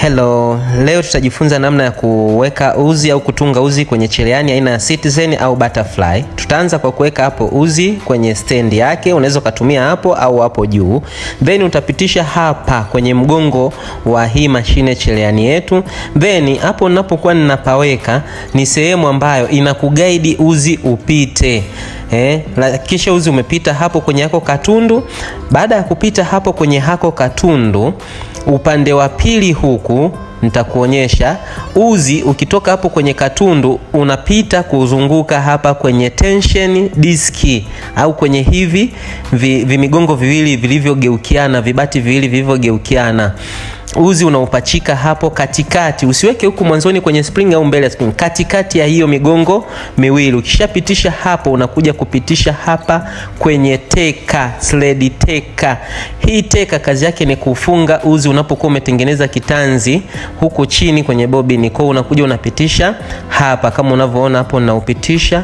Hello, leo tutajifunza namna ya kuweka uzi au kutunga uzi kwenye cherehani aina ya Citizen au Butterfly. Tutaanza kwa kuweka hapo uzi kwenye stand yake, unaweza kutumia hapo au hapo juu. Then utapitisha hapa kwenye mgongo wa hii mashine cherehani yetu. Then hapo ninapokuwa ninapaweka ni sehemu ambayo inakuguide uzi upite. Kisha uzi umepita hapo kwenye hako katundu. Baada ya kupita hapo kwenye hako katundu, upande wa pili huku nitakuonyesha uzi ukitoka hapo kwenye katundu unapita kuzunguka hapa kwenye tension diski au kwenye hivi vimigongo viwili vilivyogeukiana, vibati viwili vilivyogeukiana. Uzi unaupachika hapo katikati, usiweke huku mwanzoni kwenye spring au mbele ya spring, katikati ya hiyo migongo miwili. Ukishapitisha hapo unakuja kupitisha hapa kwenye teka, sled teka. Hii teka kazi yake ni kufunga uzi unapokuwa umetengeneza kitanzi huku chini kwenye bobini. Kwa unakuja unapitisha hapa kama unavyoona hapo naupitisha.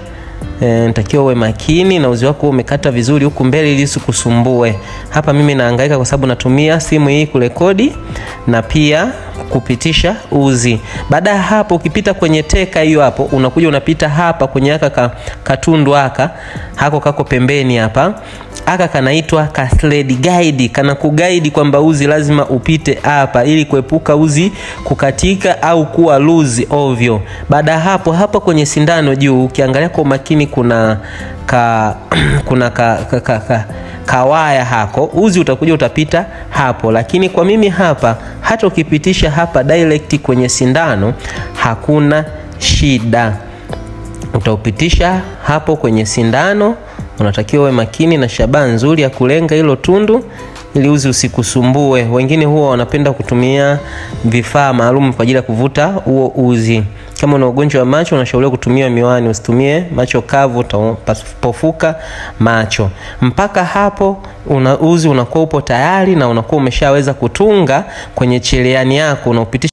Nitakiwa uwe makini na uzi wako umekata vizuri huku mbele ili usikusumbue. Hapa mimi nahangaika kwa sababu natumia simu hii kurekodi na pia kupitisha uzi. Baada ya hapo ukipita kwenye teka hiyo hapo unakuja unapita hapa kwenye haka katundu hako kako pembeni hapa. Haka kanaitwa ka sled guide, kana kuguide kwamba uzi lazima upite hapa ili kuepuka uzi kukatika au kuwa loose ovyo. Baada ya hapo hapa kwenye sindano juu ukiangalia kwa makini kuna kawaya hako, uzi utakuja utapita hapo. Lakini kwa mimi hapa hata ukipitisha hapa direct kwenye sindano hakuna shida, utaupitisha hapo kwenye sindano. Unatakiwa uwe makini na shabaha nzuri ya kulenga hilo tundu ili uzi usikusumbue. Wengine huwa wanapenda kutumia vifaa maalum kwa ajili ya kuvuta huo uzi. Kama una ugonjwa wa macho unashauriwa kutumia miwani, usitumie macho kavu, utapofuka macho. Mpaka hapo uzi unakuwa upo tayari na unakuwa umeshaweza kutunga kwenye cherehani yako. Unaupitisha